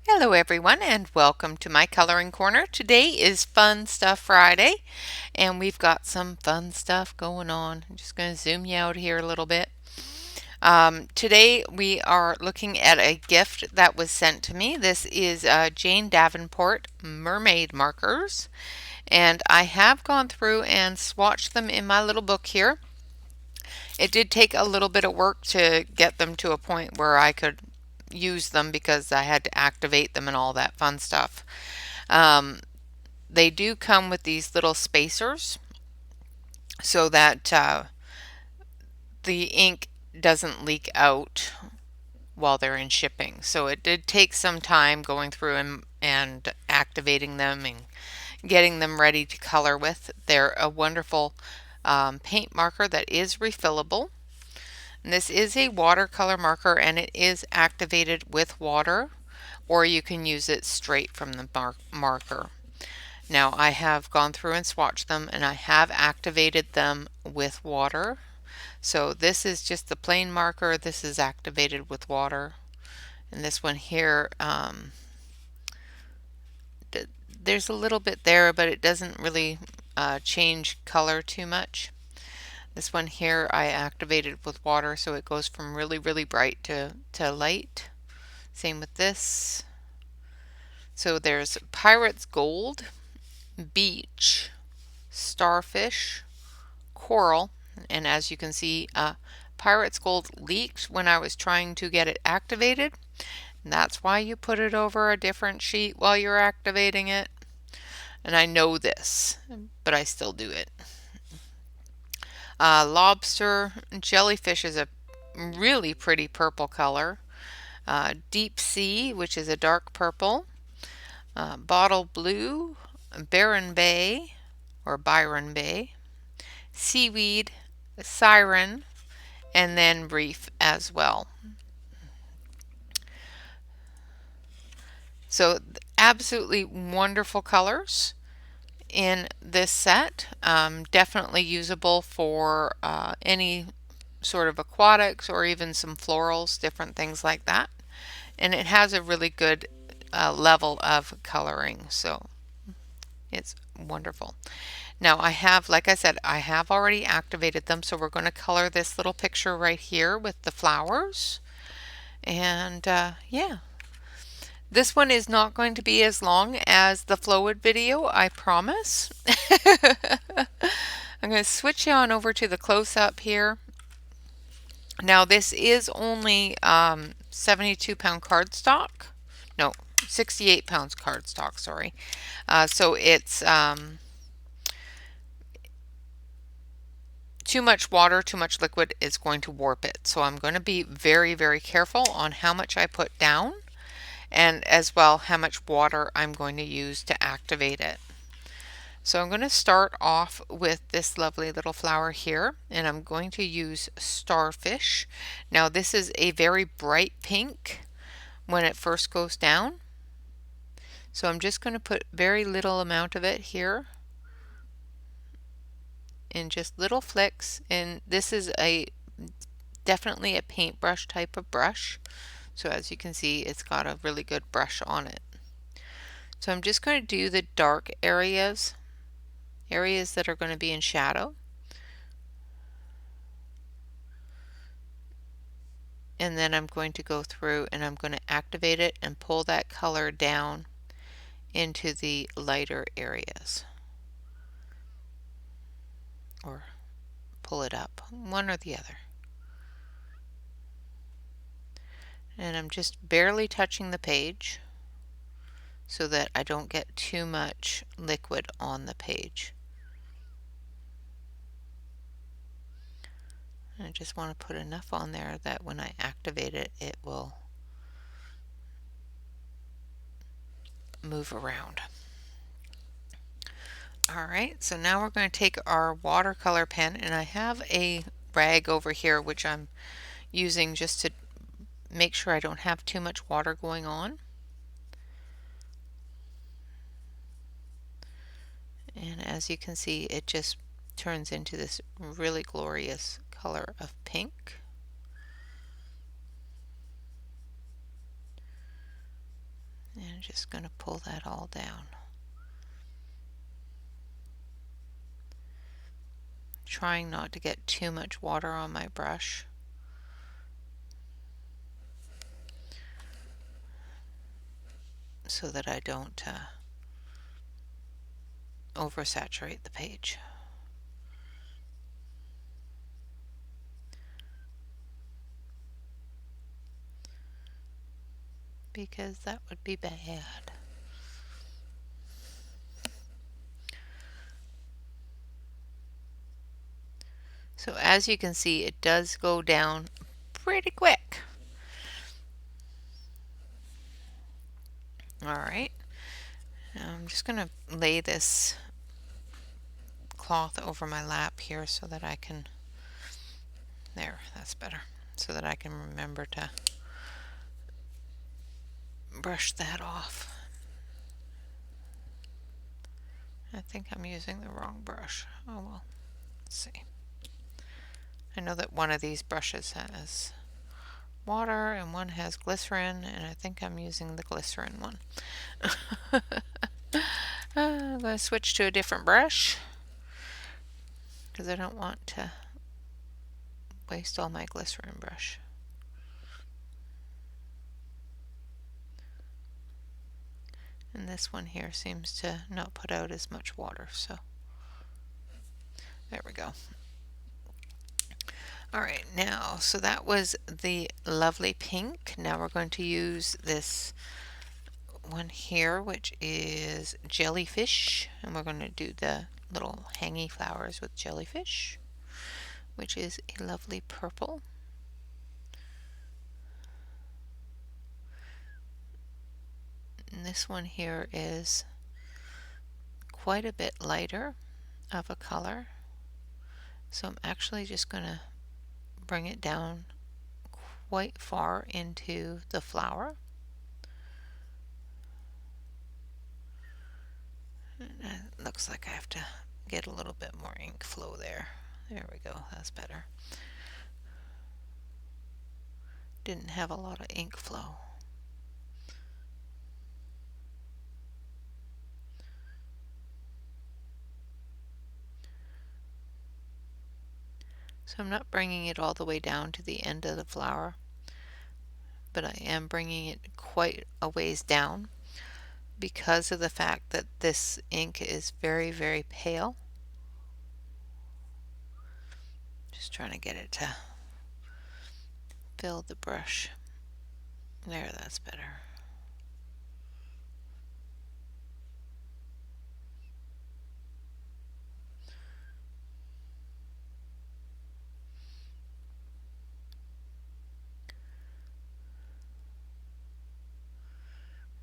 Hello everyone and welcome to my coloring corner. Today is Fun Stuff Friday and we've got some fun stuff going on. I'm just going to zoom you out here a little bit. Today we are looking at a gift that was sent to me. This is Jane Davenport Mermaid markers, and I have gone through and swatched them in my little book here. It did take a little bit of work to get them to a point where I could use them because I had to activate them and all that fun stuff. They do come with these little spacers so that the ink doesn't leak out while they're in shipping. So it did take some time going through and activating them and getting them ready to color with. They're a wonderful paint marker that is refillable. And this is a watercolor marker and it is activated with water, or you can use it straight from the marker. Now I have gone through and swatched them and I have activated them with water. So this is just the plain marker. This is activated with water. And this one here, there's a little bit there, but it doesn't really change color too much. This one here I activated with water, so it goes from really, really bright to light. Same with this. So there's Pirate's Gold, Beach, Starfish, Coral, and as you can see, Pirate's Gold leaked when I was trying to get it activated. And that's why you put it over a different sheet while you're activating it. And I know this, but I still do it. Lobster, jellyfish is a really pretty purple color. Deep Sea, which is a dark purple. Bottle Blue, Byron Bay, or Byron Bay. Seaweed, Siren, and then Reef as well. So absolutely wonderful colors in this set. Definitely usable for any sort of aquatics or even some florals, different things like that. And it has a really good level of coloring, so it's wonderful. Now I have, like I said, I have already activated them, so we're going to color this little picture right here with the flowers. And yeah. This one is not going to be as long as the Flowwood video, I promise. I'm going to switch you on over to the close-up here. Now this is only 72-pound cardstock. No, 68 pounds cardstock, sorry. So it's too much water, too much liquid is going to warp it. So I'm going to be very, very careful on how much I put down, and as well how much water I'm going to use to activate it. So I'm going to start off with this lovely little flower here, and I'm going to use Starfish. Now this is a very bright pink when it first goes down. So I'm just going to put very little amount of it here in just little flicks, and this is definitely a paintbrush type of brush. So as you can see, it's got a really good brush on it. So I'm just going to do the dark areas that are going to be in shadow. And then I'm going to go through and I'm going to activate it and pull that color down into the lighter areas. Or pull it up, one or the other. And I'm just barely touching the page so that I don't get too much liquid on the page. And I just want to put enough on there that when I activate it, it will move around. Alright, so now we're going to take our watercolor pen, and I have a rag over here which I'm using just to make sure I don't have too much water going on. as you can see, it just turns into this really glorious color of pink. And I'm just going to pull that all down. Trying not to get too much water on my brush. So that I don't oversaturate the page. Because that would be bad. So as you can see, it does go down pretty quick. Alright, I'm just going to lay this cloth over my lap here so that I can, there, that's better, so that I can remember to brush that off. I think I'm using the wrong brush. Oh well, let's see. I know that one of these brushes has water and one has glycerin, and I think I'm using the glycerin one. I'm going to switch to a different brush because I don't want to waste all my glycerin brush. And this one here seems to not put out as much water, so there we go. Alright, now, so that was the lovely pink. Now we're going to use this one here, which is jellyfish, and we're going to do the little hangy flowers with jellyfish, which is a lovely purple. And this one here is quite a bit lighter of a color, so I'm actually just going to bring it down quite far into the flower. It looks like I have to get a little bit more ink flow there. There we go, that's better. Didn't have a lot of ink flow. So I'm not bringing it all the way down to the end of the flower, but I am bringing it quite a ways down because of the fact that this ink is very, very pale. Just trying to get it to fill the brush. There, that's better.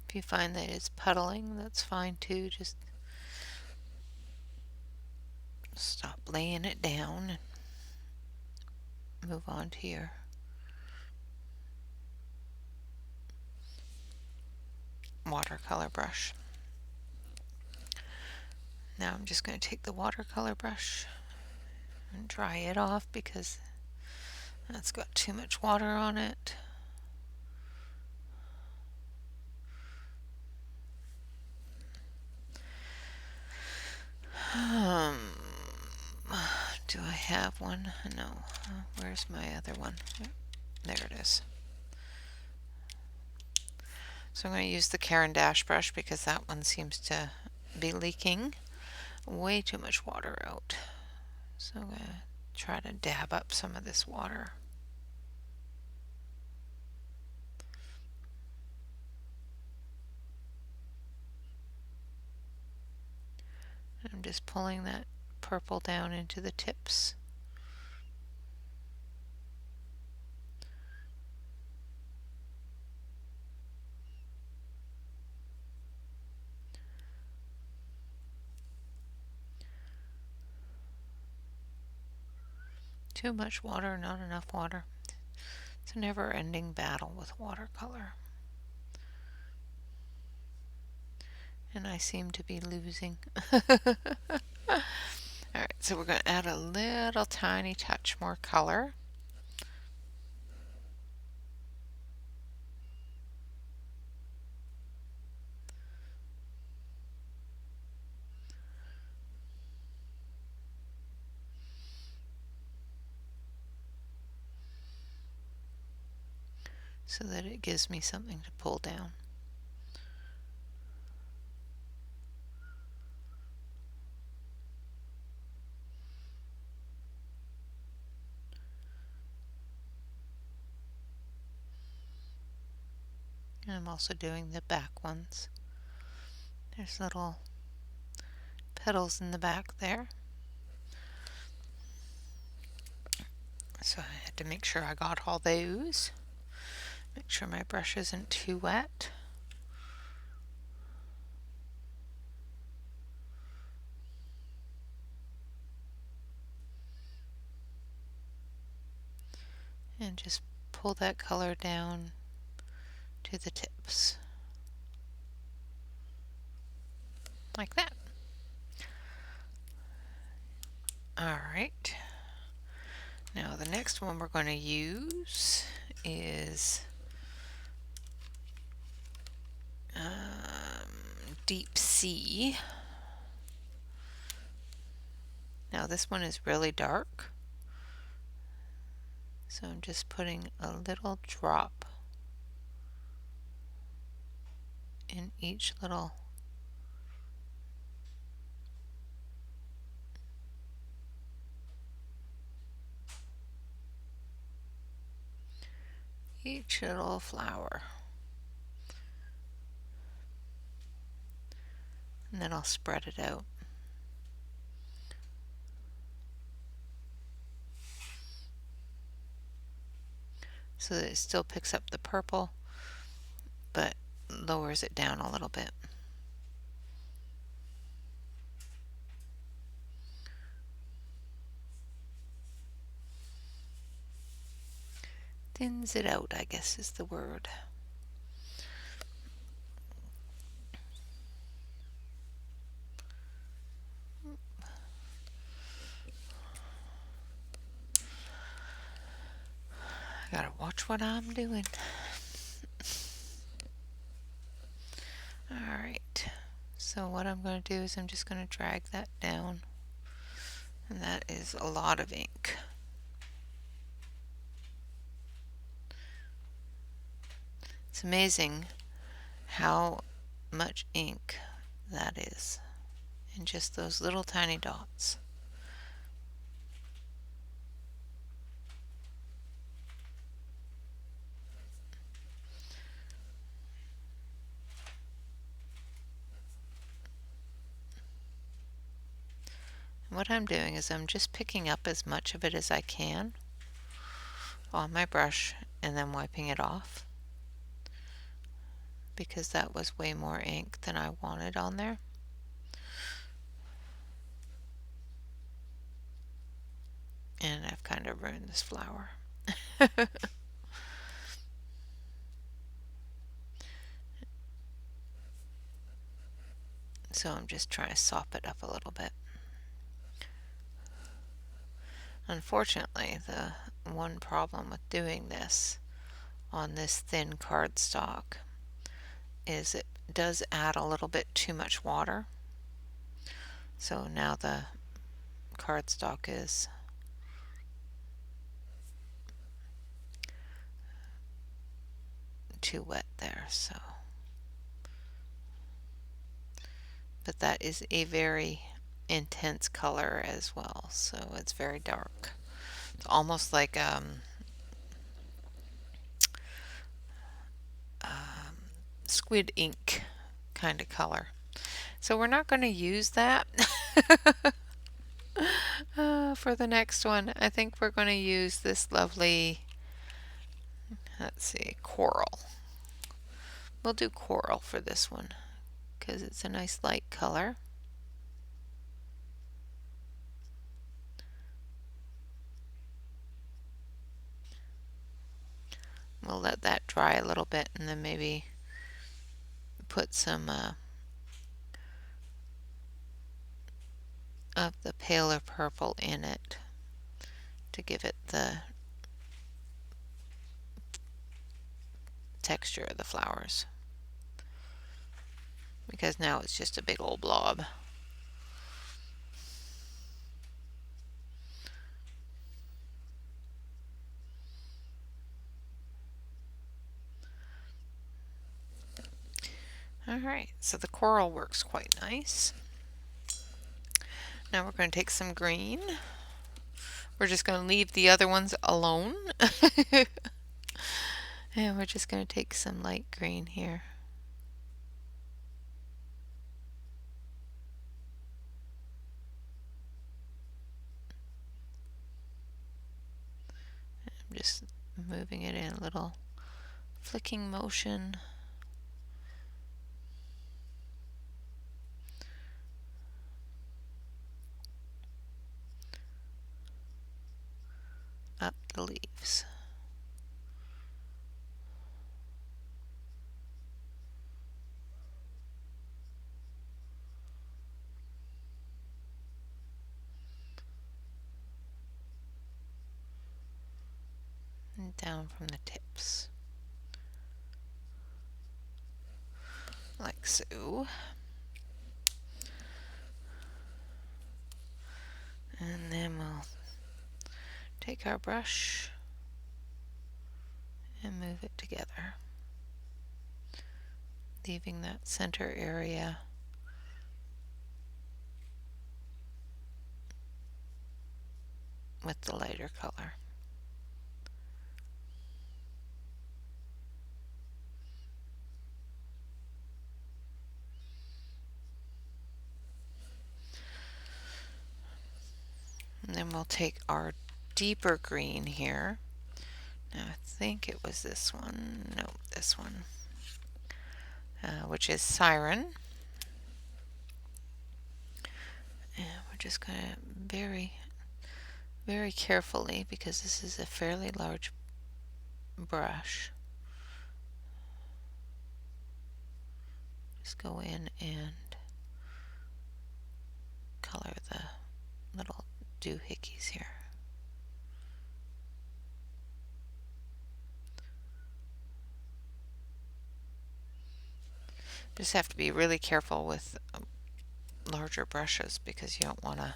If you find that it's puddling, that's fine too. Just stop laying it down and move on to your watercolor brush. Now I'm just going to take the watercolor brush and dry it off because that's got too much water on it. Do I have one? No. Where's my other one? There it is. So I'm going to use the Caran d'Ache brush because that one seems to be leaking way too much water out. So I'm going to try to dab up some of this water. I'm just pulling that purple down into the tips. Too much water, not enough water. It's a never-ending battle with watercolor. And I seem to be losing. So we're going to add a little tiny touch more color. So that it gives me something to pull down. And I'm also doing the back ones. There's little petals in the back there. So I had to make sure I got all those. Make sure my brush isn't too wet. And just pull that color down to the tips. Like that. Alright. Now the next one we're going to use is Deep Sea. Now this one is really dark. So I'm just putting a little drop in each little flower. And then I'll spread it out. So that it still picks up the purple, but lowers it down a little bit. Thins it out, I guess is the word. I gotta watch what I'm doing. Alright, so what I'm going to do is I'm just going to drag that down. And that is a lot of ink. It's amazing how much ink that is in just those little tiny dots. What I'm doing is I'm just picking up as much of it as I can on my brush and then wiping it off, because that was way more ink than I wanted on there. And I've kind of ruined this flower. So I'm just trying to sop it up a little bit. Unfortunately, the one problem with doing this on this thin cardstock is it does add a little bit too much water. So now the cardstock is too wet there, so. But that is a very intense color as well, so it's very dark. It's almost like squid ink kind of color. So we're not going to use that for the next one. I think we're going to use this lovely, let's see, coral. We'll do coral for this one because it's a nice light color. We'll let that dry a little bit and then maybe put some of the paler purple in it to give it the texture of the flowers, because now it's just a big old blob. Alright, so the coral works quite nice. Now we're going to take some green. We're just going to leave the other ones alone. And we're just going to take some light green here. I'm just moving it in a little flicking motion. Up the leaves. And down from the tips. Like so. And then we'll take our brush and move it together, leaving that center area with the lighter color. And then we'll take our deeper green here. Now I think it was this one. No, this one. Which is Siren. And we're just going to very, very carefully, because this is a fairly large brush, just go in and color the little doohickeys here. Just have to be really careful with larger brushes, because you don't want to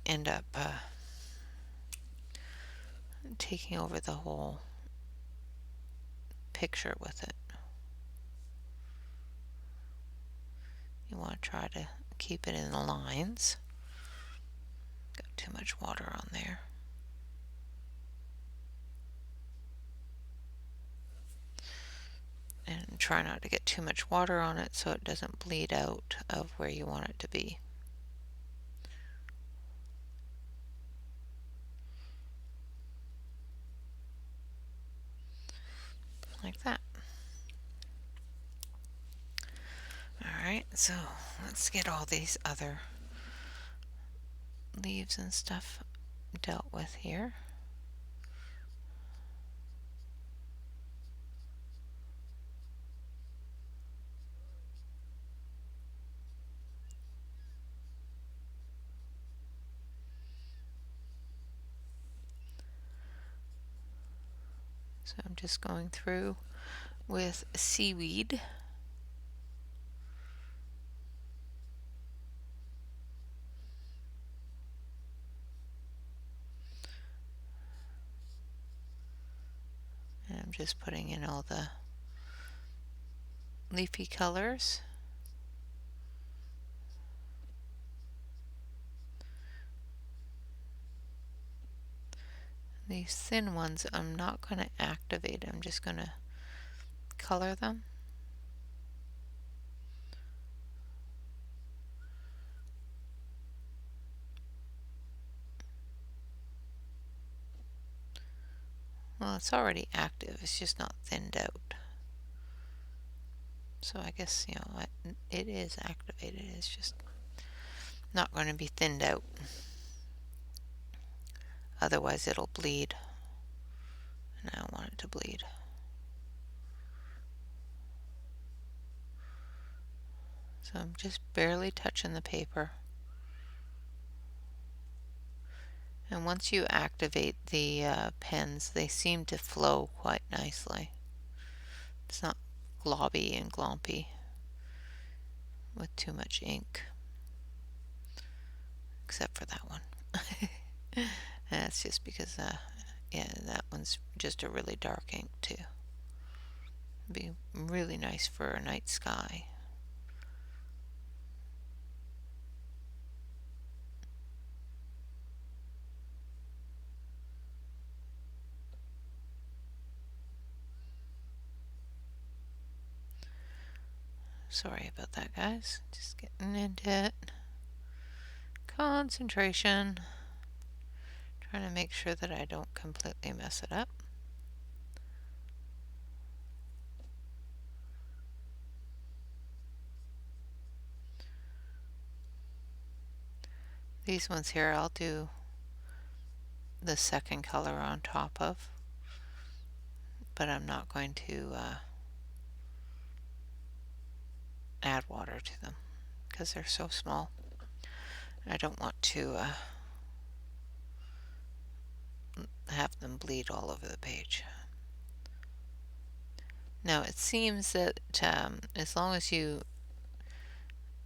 end up taking over the whole picture with it. You want to try to keep it in the lines. Got too much water on there. And try not to get too much water on it so it doesn't bleed out of where you want it to be. Like that. Alright, so let's get all these other leaves and stuff dealt with here. So I'm just going through with seaweed. And I'm just putting in all the leafy colors. These thin ones I'm not going to activate, I'm just going to color them. Well, it's already active, it's just not thinned out. So I guess, you know, it is activated, it's just not going to be thinned out. Otherwise it'll bleed, and I don't want it to bleed. So I'm just barely touching the paper. And once you activate the pens, they seem to flow quite nicely. It's not globby and glompy with too much ink, except for that one. And that's just because, yeah, that one's just a really dark ink too. Be really nice for a night sky. Sorry about that, guys. Just getting into it. Concentration. Trying to make sure that I don't completely mess it up. These ones here I'll do the second color on top of, but I'm not going to add water to them because they're so small. I don't want to have them bleed all over the page. Now it seems that as long as you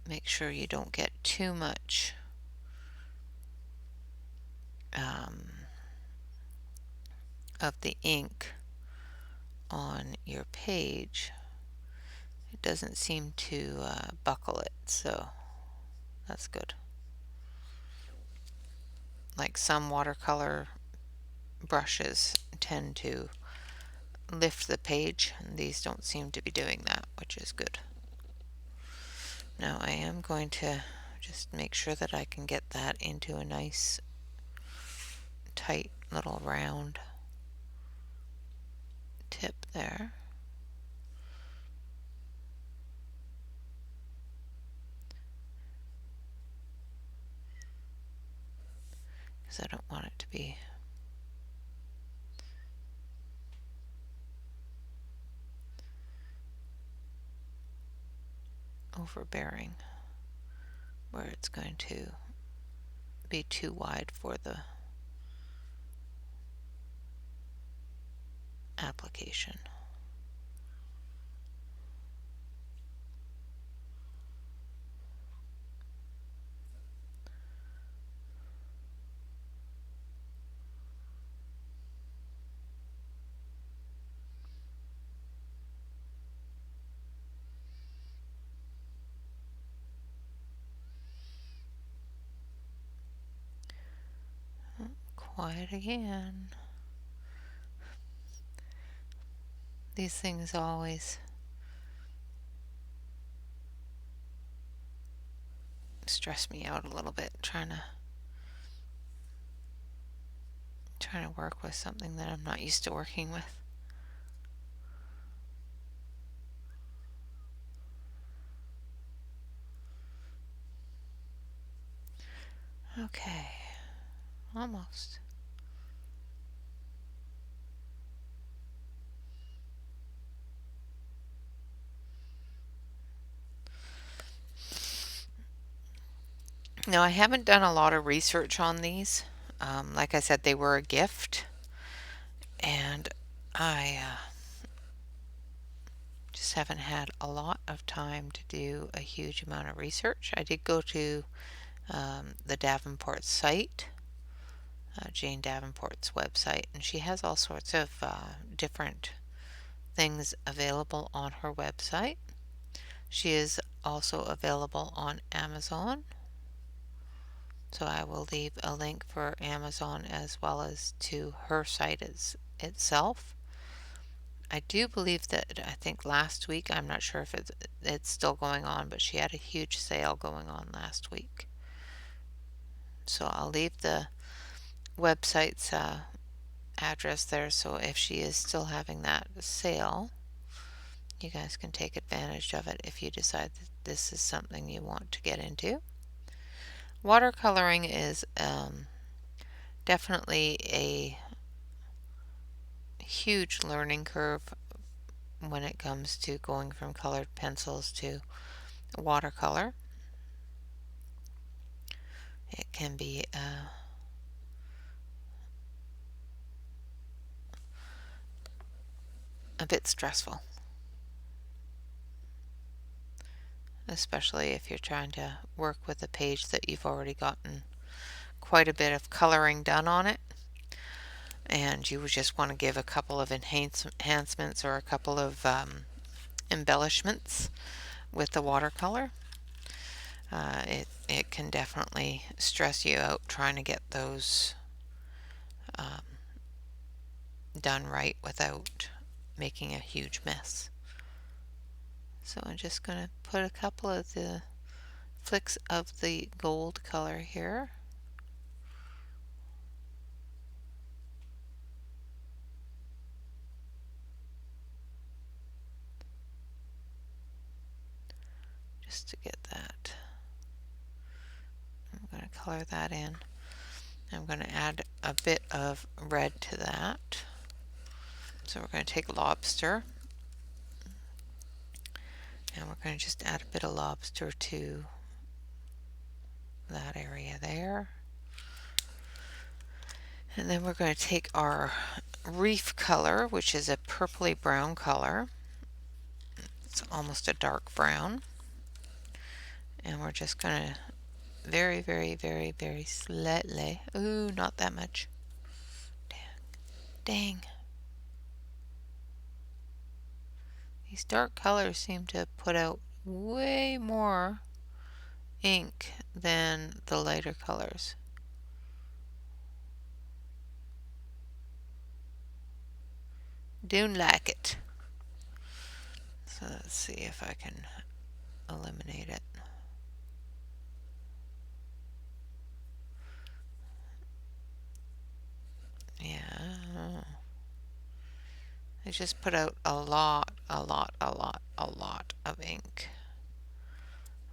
make sure you don't get too much of the ink on your page, it doesn't seem to buckle it, so that's good. Like some watercolor brushes tend to lift the page, and these don't seem to be doing that, which is good. Now I am going to just make sure that I can get that into a nice tight little round tip there. Because I don't want it to be overbearing, where it's going to be too wide for the application. Quiet again. These things always stress me out a little bit, trying to work with something that I'm not used to working with. Okay, almost. Now, I haven't done a lot of research on these. Like I said, they were a gift, and I just haven't had a lot of time to do a huge amount of research. I did go to the Davenport site, Jane Davenport's website, and she has all sorts of different things available on her website. She is also available on Amazon. So I will leave a link for Amazon as well as to her site itself. I do believe that, I think last week, I'm not sure if it's still going on, but she had a huge sale going on last week. So I'll leave the website's address there, so if she is still having that sale, you guys can take advantage of it if you decide that this is something you want to get into. Watercoloring is definitely a huge learning curve when it comes to going from colored pencils to watercolor. It can be bit stressful, especially if you're trying to work with a page that you've already gotten quite a bit of coloring done on it, and you just want to give a couple of enhancements or a couple of embellishments with the watercolor. It can definitely stress you out trying to get those done right without making a huge mess. So I'm just going to put a couple of the flicks of the gold color here. Just to get that. I'm going to color that in. I'm going to add a bit of red to that. So we're going to take lobster, and we're going to just add a bit of lobster to that area there. And then we're going to take our reef color, which is a purpley brown color. It's almost a dark brown. And we're just going to very, very, very, very slightly. Ooh, not that much. Dang. These dark colors seem to put out way more ink than the lighter colors. Don't like it. So let's see if I can eliminate it. Yeah. I just put out a lot of ink.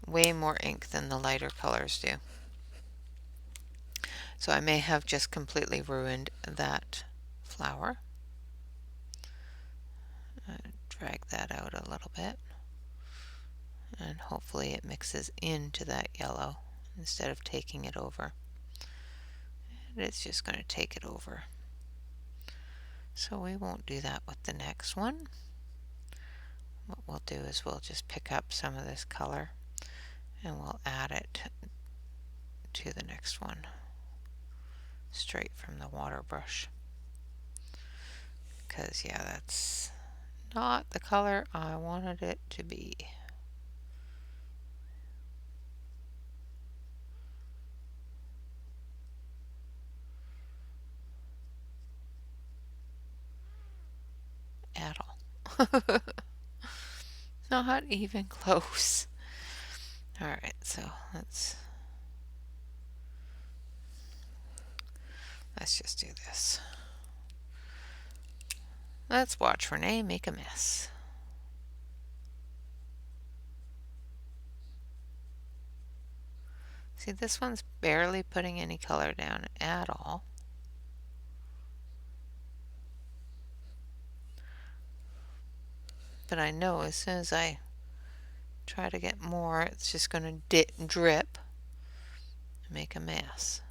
Way more ink than the lighter colors do. So I may have just completely ruined that flower. Drag that out a little bit. And hopefully it mixes into that yellow instead of taking it over. And it's just going to take it over. So we won't do that with the next one. What we'll do is we'll just pick up some of this color and we'll add it to the next one straight from the water brush. Because yeah, that's not the color I wanted it to be. At all. Not even close. Alright, so let's just do this. Let's watch Renee make a mess. See, this one's barely putting any color down at all. But I know as soon as I try to get more, it's just going to drip and make a mess.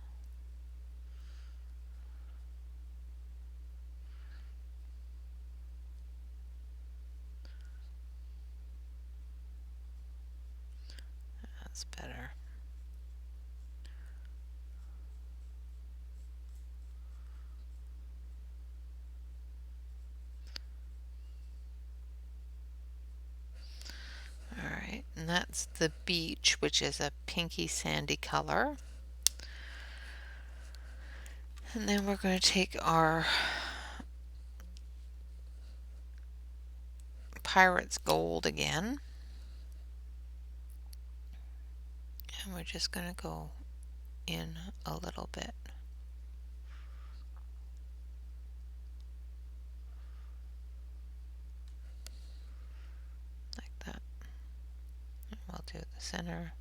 That's better. Alright, and that's the beach, which is a pinky sandy color. And then we're going to take our Pirate's Gold again. And we're just going to go in a little bit. Like that. And we'll do the center.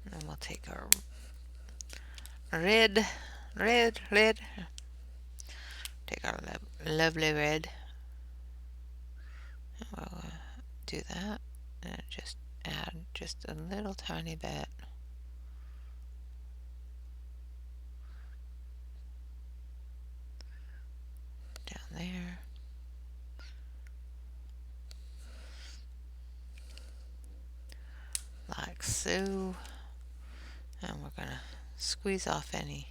And then we'll take our red. Take our lovely red. And we'll do that. And just add just a little tiny bit. there. Like so. And we're going to squeeze off any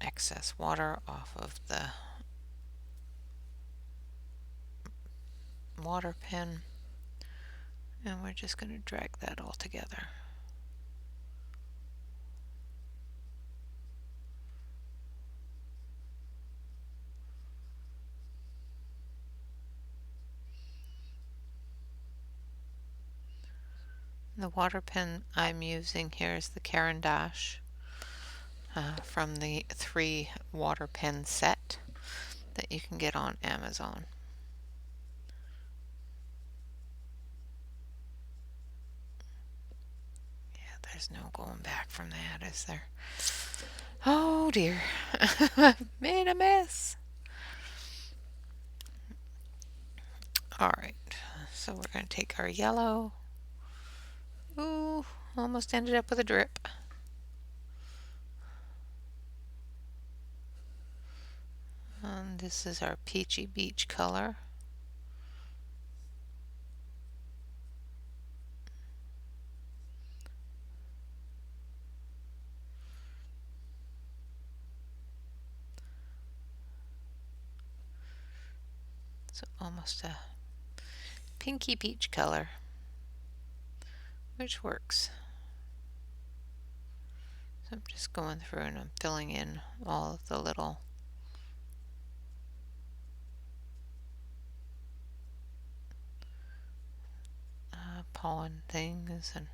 excess water off of the water pen. And we're just going to drag that all together. The water pen I'm using here is the Caran d'Ache from the 3 water pen set that you can get on Amazon. Yeah, there's no going back from that, is there? Oh dear, I've made a mess. Alright, so we're going to take our yellow. Ooh, almost ended up with a drip. And this is our peachy beach color. So almost a pinky peach color, which works. So I'm just going through and I'm filling in all of the little pollen things and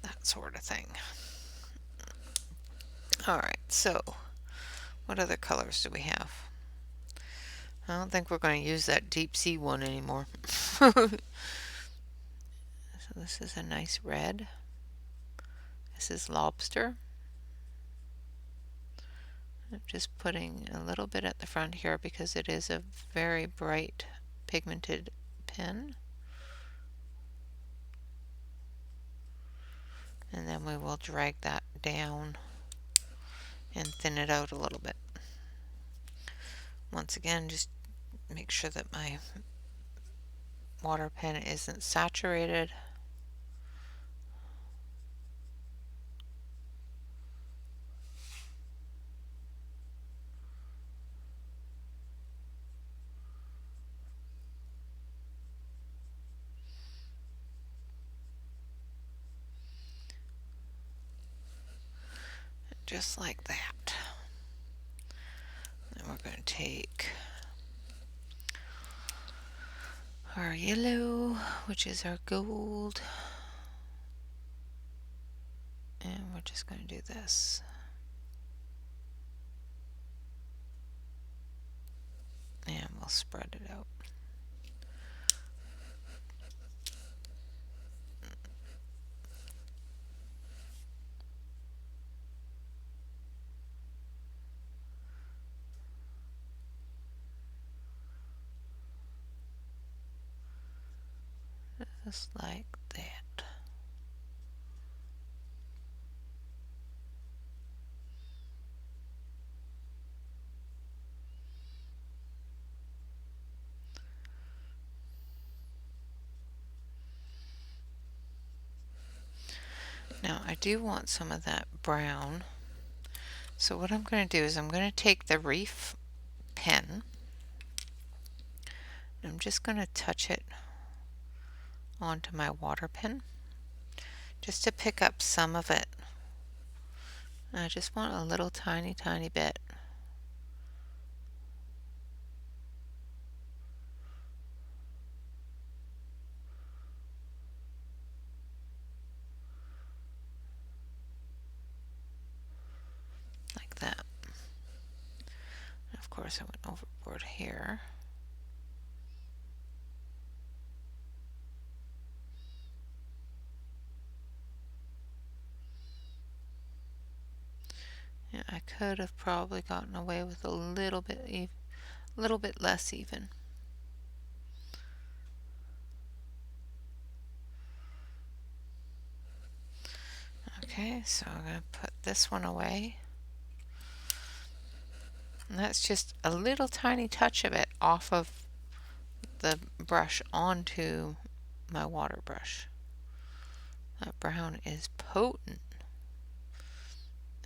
that sort of thing. Alright, so what other colors do we have? I don't think we're going to use that deep sea one anymore. So this is a nice red. This is lobster. I'm just putting a little bit at the front here because it is a very bright pigmented pen. And then we will drag that down and thin it out a little bit. Once again, just make sure that my water pen isn't saturated. Just like that. Then we're going to take our yellow, which is our gold, and we're just going to do this. And we'll spread it out. Just like that. Now I do want some of that brown. So what I'm going to do is I'm going to take the reef pen. I'm just going to touch it onto my water pen just to pick up some of it. I just want a little tiny bit. Like that. And of course I went overboard here. Yeah, I could have probably gotten away with a little bit less even. Okay, so I'm going to put this one away. And that's just a little tiny touch of it off of the brush onto my water brush. That brown is potent.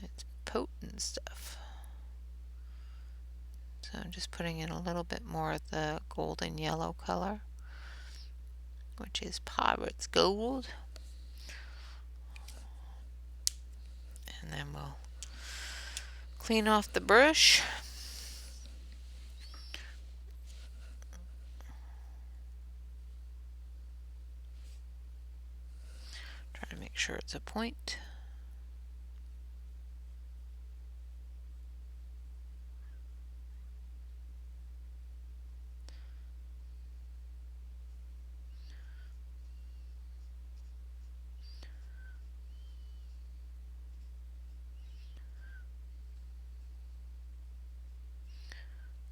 It's potent stuff. So I'm just putting in a little bit more of the golden yellow color, which is Pirate's Gold. And then we'll clean off the brush. Try to make sure it's a point.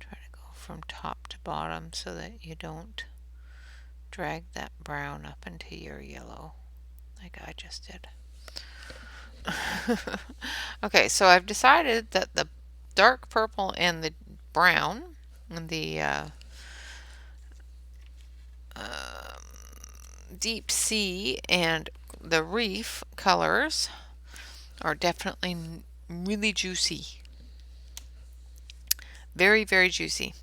Try to go from top to bottom so that you don't drag that brown up into your yellow like I just did. Okay, so I've decided that the dark purple and the brown and the deep sea and the reef colors are definitely really juicy. Very, very juicy.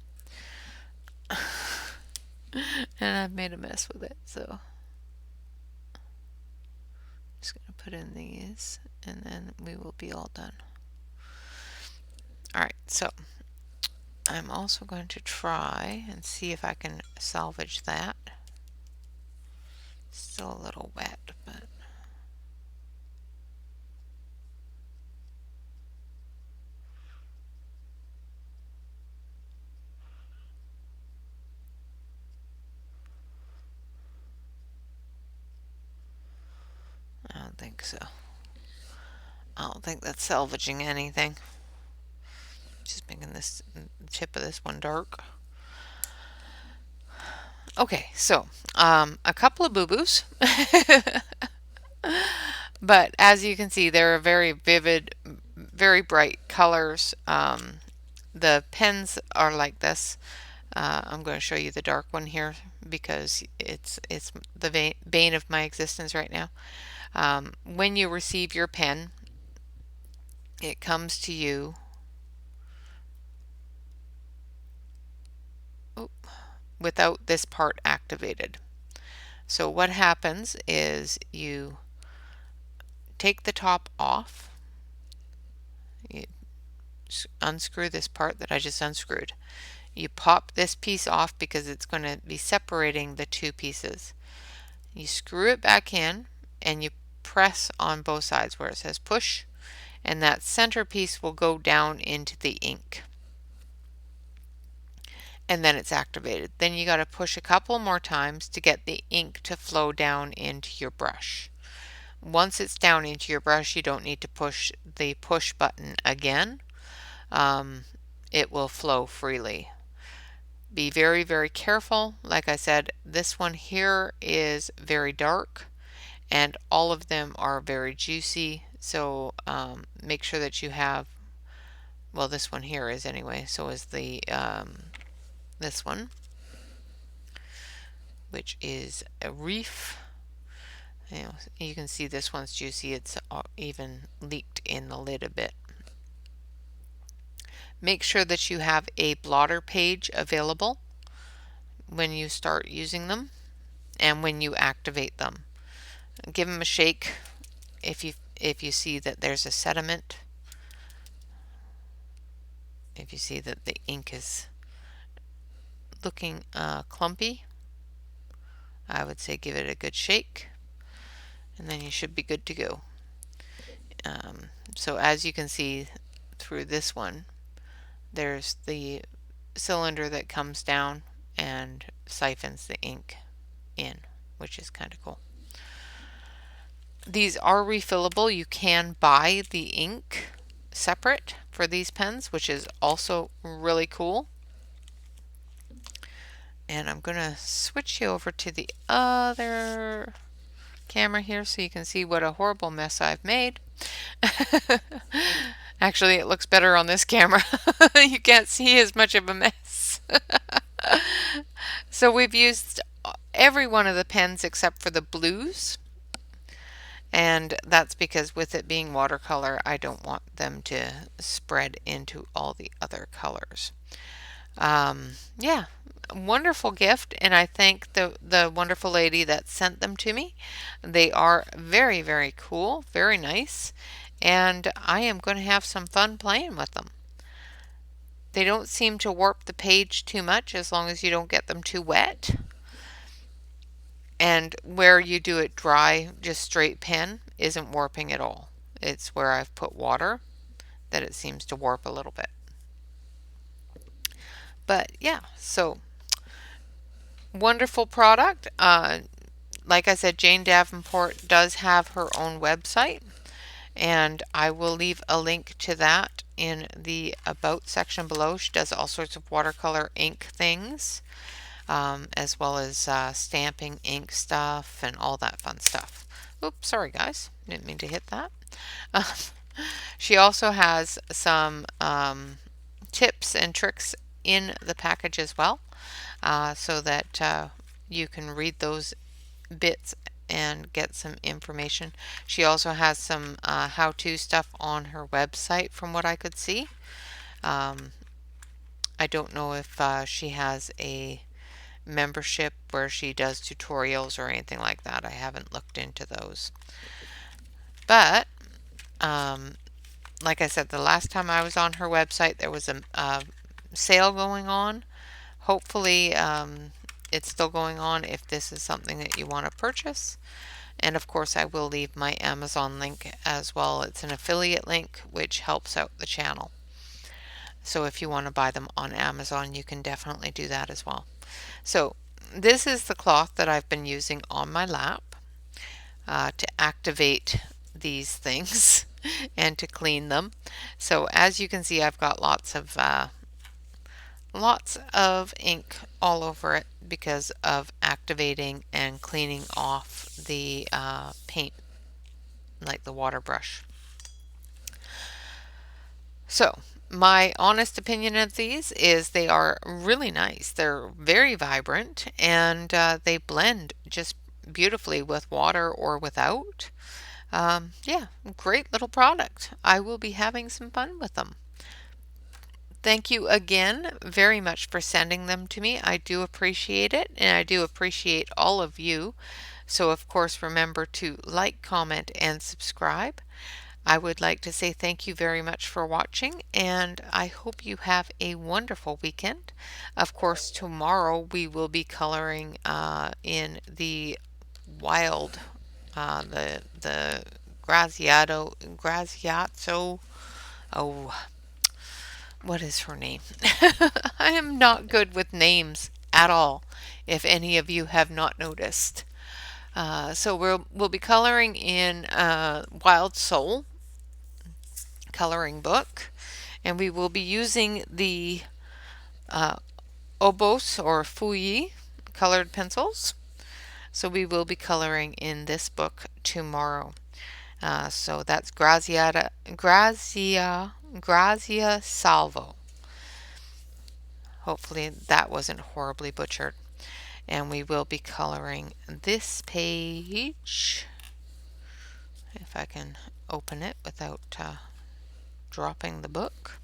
And I've made a mess with it, so just going to put in these and then we will be all done. Alright, so I'm also going to try and see if I can salvage that. Still a little wet, but I don't think so. I don't think that's salvaging anything. Just making this tip of this one dark. Okay, so a couple of boo-boos. But as you can see, they're very vivid, very bright colors. The pens are like this. I'm going to show you the dark one here because it's the bane of my existence right now. When you receive your pen, it comes to you without this part activated. So what happens is you take the top off, you unscrew this part that I just unscrewed. You pop this piece off because it's going to be separating the two pieces. You screw it back in and you press on both sides where it says push, and that center piece will go down into the ink. And then it's activated. Then you got to push a couple more times to get the ink to flow down into your brush. Once it's down into your brush, you don't need to push the push button again. It will flow freely. Be very, very careful. Like I said, this one here is very dark and all of them are very juicy. So make sure that you have, well, this one here is anyway, so is the this one, which is a reef. You can see this one's juicy. It's even leaked in the lid a bit. Make sure that you have a blotter page available when you start using them and when you activate them. Give them a shake if you see that there's a sediment. If you see that the ink is looking clumpy, I would say give it a good shake and then you should be good to go. So as you can see through this one, there's the cylinder that comes down and siphons the ink in, which is kind of cool. These are refillable. You can buy the ink separate for these pens, which is also really cool. And I'm going to switch you over to the other camera here so you can see what a horrible mess I've made. Actually, it looks better on this camera. You can't see as much of a mess. So we've used every one of the pens except for the blues. And that's because with it being watercolor, I don't want them to spread into all the other colors. Yeah, wonderful gift, and I thank the wonderful lady that sent them to me. They are very, very cool, very nice, and I am going to have some fun playing with them. They don't seem to warp the page too much as long as you don't get them too wet. And where you do it dry, just straight pen, isn't warping at all. It's where I've put water that it seems to warp a little bit. But yeah, so wonderful product. Like I said, Jane Davenport does have her own website, and I will leave a link to that in the About section below. She does all sorts of watercolor ink things, as well as stamping ink stuff and all that fun stuff. Oops, sorry guys, didn't mean to hit that. She also has some tips and tricks in the package as well, so that you can read those bits and get some information. She also has some how-to stuff on her website from what I could see. I don't know if she has a membership where she does tutorials or anything like that. I haven't looked into those. But like I said, the last time I was on her website, there was a sale going on. Hopefully, it's still going on if this is something that you want to purchase. And of course, I will leave my Amazon link as well. It's an affiliate link, which helps out the channel. So if you want to buy them on Amazon, you can definitely do that as well. So this is the cloth that I've been using on my lap to activate these things and to clean them. So as you can see, I've got lots of ink all over it because of activating and cleaning off the paint, like the water brush. So my honest opinion of these is they are really nice. They're very vibrant, and they blend just beautifully with water or without. Yeah, great little product. I will be having some fun with them. Thank you again very much for sending them to me. I do appreciate it, and I do appreciate all of you. So of course, remember to like, comment, and subscribe. I would like to say thank you very much for watching, and I hope you have a wonderful weekend. Of course, tomorrow we will be coloring in the wild, the Graziato. Oh, what is her name? I am not good with names at all, if any of you have not noticed. So we'll be coloring in Wild Soul coloring book, and we will be using the Obos or Fouilly colored pencils. So we will be coloring in this book tomorrow. So that's Grazia Salvo. Hopefully that wasn't horribly butchered. And we will be coloring this page, if I can open it without dropping the book.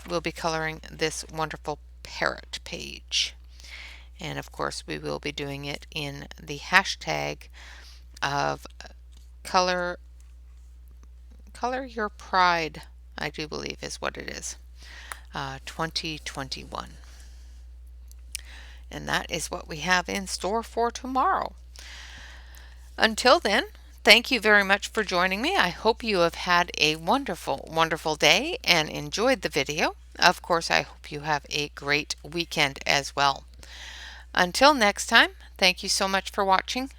We'll be coloring this wonderful parrot page. And of course we will be doing it in the hashtag of color your pride, I do believe is what it is, 2021. And that is what we have in store for tomorrow. Until then, thank you very much for joining me. I hope you have had a wonderful, wonderful day and enjoyed the video. Of course, I hope you have a great weekend as well. Until next time, thank you so much for watching.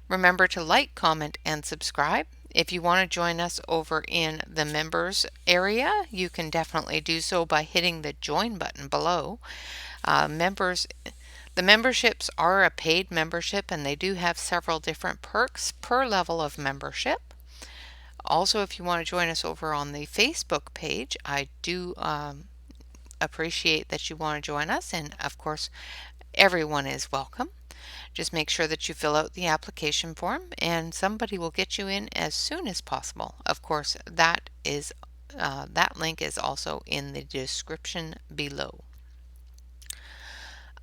Remember to like, comment, and subscribe. If you want to join us over in the members area, you can definitely do so by hitting the join button below. The memberships are a paid membership, and they do have several different perks per level of membership. Also, if you want to join us over on the Facebook page, I do appreciate that you want to join us, and of course, everyone is welcome. Just make sure that you fill out the application form, and somebody will get you in as soon as possible. Of course, that link is also in the description below.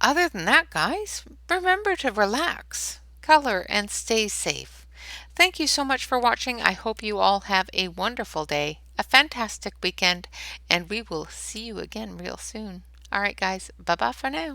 Other than that, guys, remember to relax, color, and stay safe. Thank you so much for watching. I hope you all have a wonderful day, a fantastic weekend, and we will see you again real soon. All right, guys, bye bye for now.